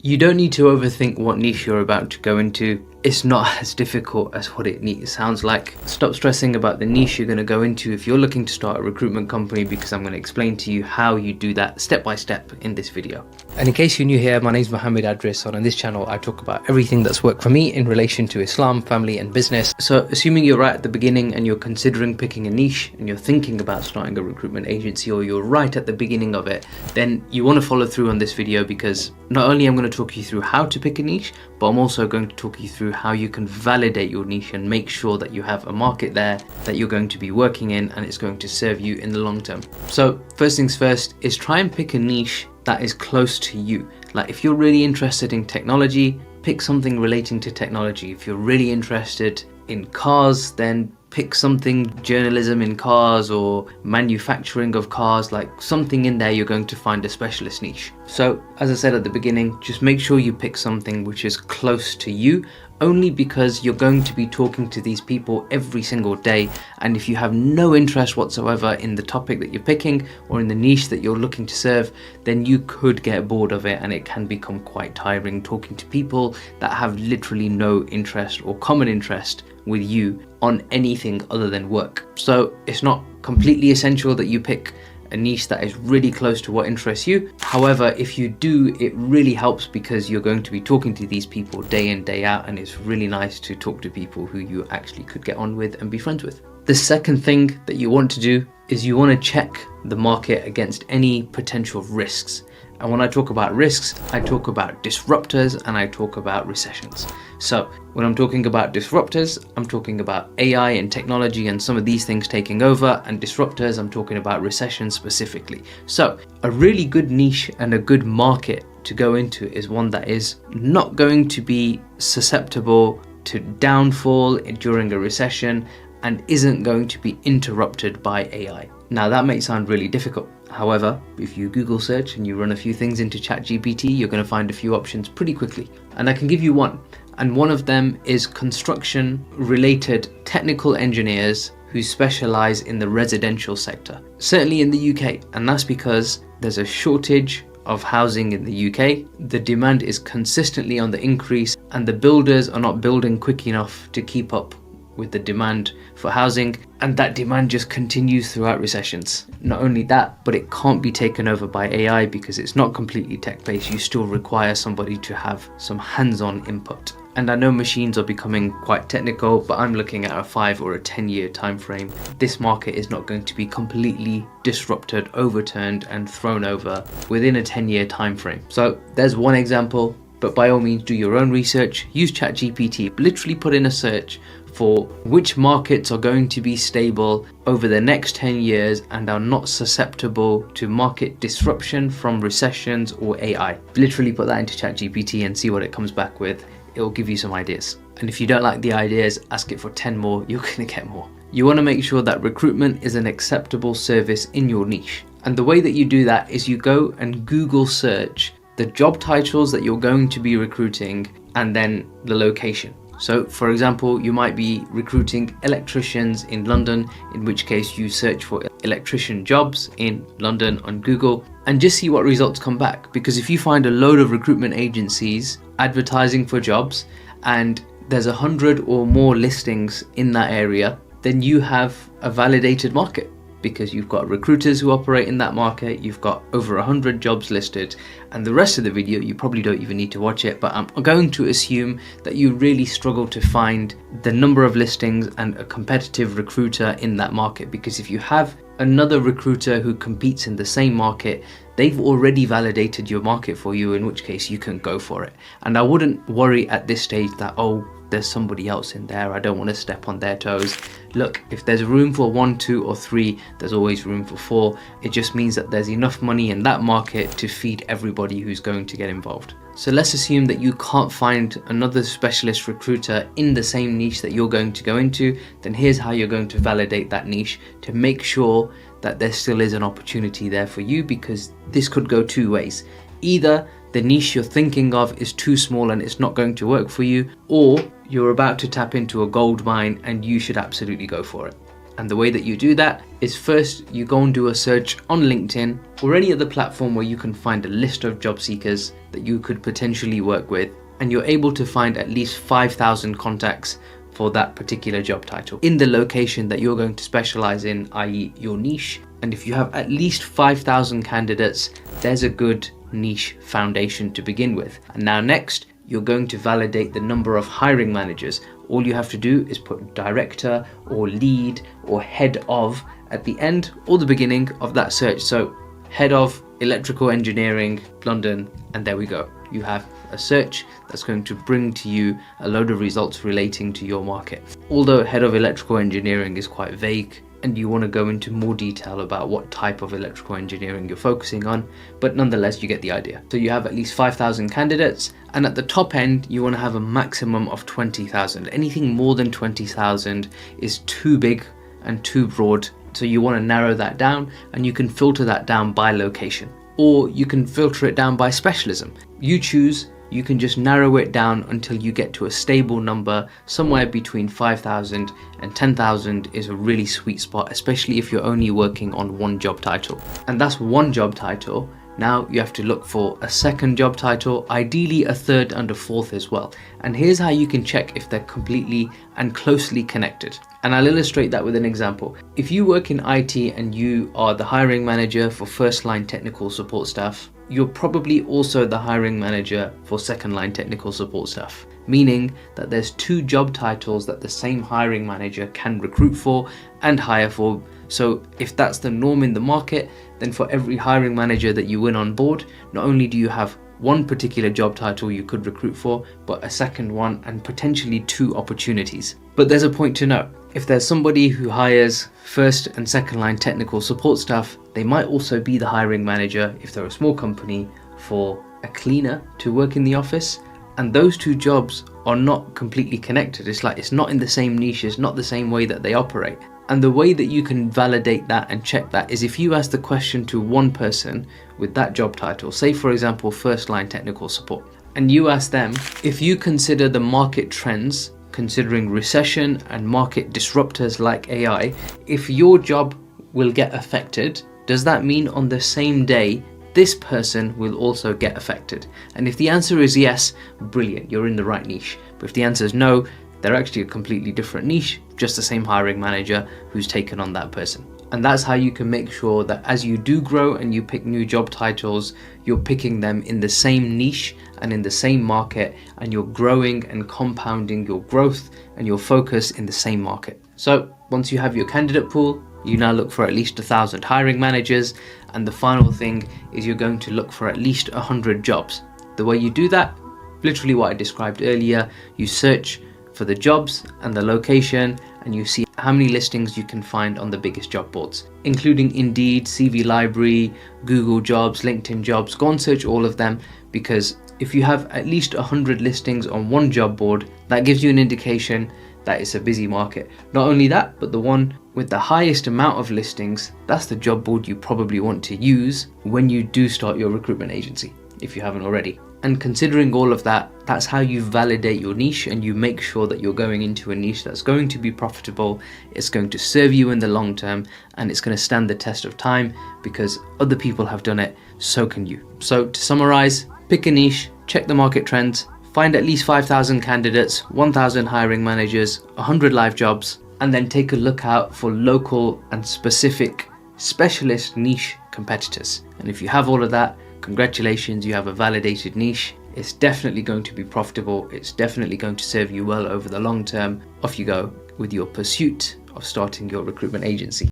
You don't need to overthink what niche you're about to go into. It's not as difficult as what it sounds like. Stop stressing about the niche you're going to go into if you're looking to start a recruitment company, because I'm going to explain to you how you do that step by step in this video. And in case you're new here, my name is Mohammed Adris, and on this channel I talk about everything that's worked for me in relation to Islam, family and business. So assuming you're right at the beginning and you're considering picking a niche and you're thinking about starting a recruitment agency, or you're right at the beginning of it, then you want to follow through on this video, because not only I'm going to talk you through how to pick a niche, but I'm also going to talk you through how you can validate your niche and make sure that you have a market there that you're going to be working in and it's going to serve you in the long term. So first things first is try and pick a niche that is close to you. Like if you're really interested in technology, pick something relating to technology. If you're really interested in cars, then pick something journalism in cars or manufacturing of cars, like something in there you're going to find a specialist niche. So as I said at the beginning, just make sure you pick something which is close to you, only because you're going to be talking to these people every single day, and if you have no interest whatsoever in the topic that you're picking or in the niche that you're looking to serve, then you could get bored of it and it can become quite tiring talking to people that have literally no interest or common interest with you on anything other than work. So it's not completely essential that you pick a niche that is really close to what interests you. However, if you do, it really helps because you're going to be talking to these people day in, day out, and it's really nice to talk to people who you actually could get on with and be friends with. The second thing that you want to do is you want to check the market against any potential risks. And when I talk about risks, I talk about disruptors and I talk about recessions. So when I'm talking about disruptors, I'm talking about AI and technology and some of these things taking over, and disruptors, I'm talking about recession specifically. So a really good niche and a good market to go into is one that is not going to be susceptible to downfall during a recession and isn't going to be interrupted by AI. Now that may sound really difficult. However, if you Google search and you run a few things into ChatGPT, you're going to find a few options pretty quickly. And I can give you one. And one of them is construction related technical engineers who specialize in the residential sector, certainly in the UK. And that's because there's a shortage of housing in the UK. The demand is consistently on the increase and the builders are not building quick enough to keep up with the demand for housing, and that demand just continues throughout recessions. Not only that, but it can't be taken over by AI because it's not completely tech-based. You still require somebody to have some hands-on input. And I know machines are becoming quite technical, but I'm looking at a 5 or a 10-year time frame. This market is not going to be completely disrupted, overturned and thrown over within a 10-year time frame. So there's one example, but by all means do your own research. Use ChatGPT, literally put in a search for which markets are going to be stable over the next 10 years and are not susceptible to market disruption from recessions or AI. Literally put that into ChatGPT and see what it comes back with. It will give you some ideas. And if you don't like the ideas, ask it for 10 more, you're going to get more. You want to make sure that recruitment is an acceptable service in your niche. And the way that you do that is you go and Google search the job titles that you're going to be recruiting and then the location. So for example, you might be recruiting electricians in London, in which case you search for electrician jobs in London on Google and just see what results come back. Because if you find a load of recruitment agencies advertising for jobs and there's 100 or more listings in that area, then you have a validated market. Because you've got recruiters who operate in that market, you've got over 100 jobs listed, and the rest of the video you probably don't even need to watch it, but I'm going to assume that you really struggle to find the number of listings and a competitive recruiter in that market, because if you have another recruiter who competes in the same market, they've already validated your market for you, in which case you can go for it. And I wouldn't worry at this stage that, oh, there's somebody else in there, I don't want to step on their toes. Look, if there's room for 1, 2 or 3, there's always room for 4. It just means that there's enough money in that market to feed everybody who's going to get involved. So let's assume that you can't find another specialist recruiter in the same niche that you're going to go into. Then here's how you're going to validate that niche to make sure that there still is an opportunity there for you, because this could go two ways. Either the niche you're thinking of is too small and it's not going to work for you, or you're about to tap into a gold mine and you should absolutely go for it. And the way that you do that is, first you go and do a search on LinkedIn or any other platform where you can find a list of job seekers that you could potentially work with, and you're able to find at least 5,000 contacts for that particular job title in the location that you're going to specialize in, i.e. your niche. And if you have at least 5,000 candidates, there's a good niche foundation to begin with. And now next, you're going to validate the number of hiring managers. All you have to do is put director or lead or head of at the end or the beginning of that search. So head of electrical engineering, London, and there we go. You have a search that's going to bring to you a load of results relating to your market. Although head of electrical engineering is quite vague, and you want to go into more detail about what type of electrical engineering you're focusing on, but nonetheless you get the idea. So you have at least 5,000 candidates, and at the top end you want to have a maximum of 20,000. Anything more than 20,000 is too big and too broad, so you want to narrow that down, and you can filter that down by location, or you can filter it down by specialism. You choose. You can just narrow it down until you get to a stable number. Somewhere between 5,000 and 10,000 is a really sweet spot, especially if you're only working on one job title. And that's one job title. Now you have to look for a second job title, ideally a third and a fourth as well. And here's how you can check if they're completely and closely connected. And I'll illustrate that with an example. If you work in IT and you are the hiring manager for first line technical support staff, you're probably also the hiring manager for second line technical support staff, meaning that there's two job titles that the same hiring manager can recruit for and hire for. So if that's the norm in the market, then for every hiring manager that you win on board, not only do you have one particular job title you could recruit for, but a second one and potentially two opportunities. But there's a point to note. If there's somebody who hires first and second line technical support staff, they might also be the hiring manager, if they're a small company, for a cleaner to work in the office. And those two jobs are not completely connected. It's not in the same niche, it's not the same way that they operate. And the way that you can validate that and check that is if you ask the question to one person with that job title, say for example, first line technical support, and you ask them, if you consider the market trends, considering recession and market disruptors like AI, if your job will get affected, does that mean on the same day this person will also get affected? And if the answer is yes, brilliant, you're in the right niche. But if the answer is no, they're actually a completely different niche, just the same hiring manager who's taken on that person. And that's how you can make sure that as you do grow and you pick new job titles, you're picking them in the same niche and in the same market, and you're growing and compounding your growth and your focus in the same market. So once you have your candidate pool, you now look for at least 1,000 hiring managers. And the final thing is you're going to look for at least 100 jobs. The way you do that, literally what I described earlier, you search for the jobs and the location, and you see how many listings you can find on the biggest job boards, including Indeed, CV Library, Google Jobs, LinkedIn Jobs. Go and search all of them, because if you have at least 100 listings on one job board, that gives you an indication that it's a busy market. Not only that, but the one with the highest amount of listings, that's the job board you probably want to use when you do start your recruitment agency, if you haven't already. And considering all of that, that's how you validate your niche, and you make sure that you're going into a niche that's going to be profitable, it's going to serve you in the long term, and it's going to stand the test of time because other people have done it, so can you. So to summarize, pick a niche, check the market trends, find at least 5,000 candidates, 1,000 hiring managers, 100 live jobs, and then take a look out for local and specific specialist niche competitors. And if you have all of that, congratulations, you have a validated niche. It's definitely going to be profitable. It's definitely going to serve you well over the long term. Off you go with your pursuit of starting your recruitment agency.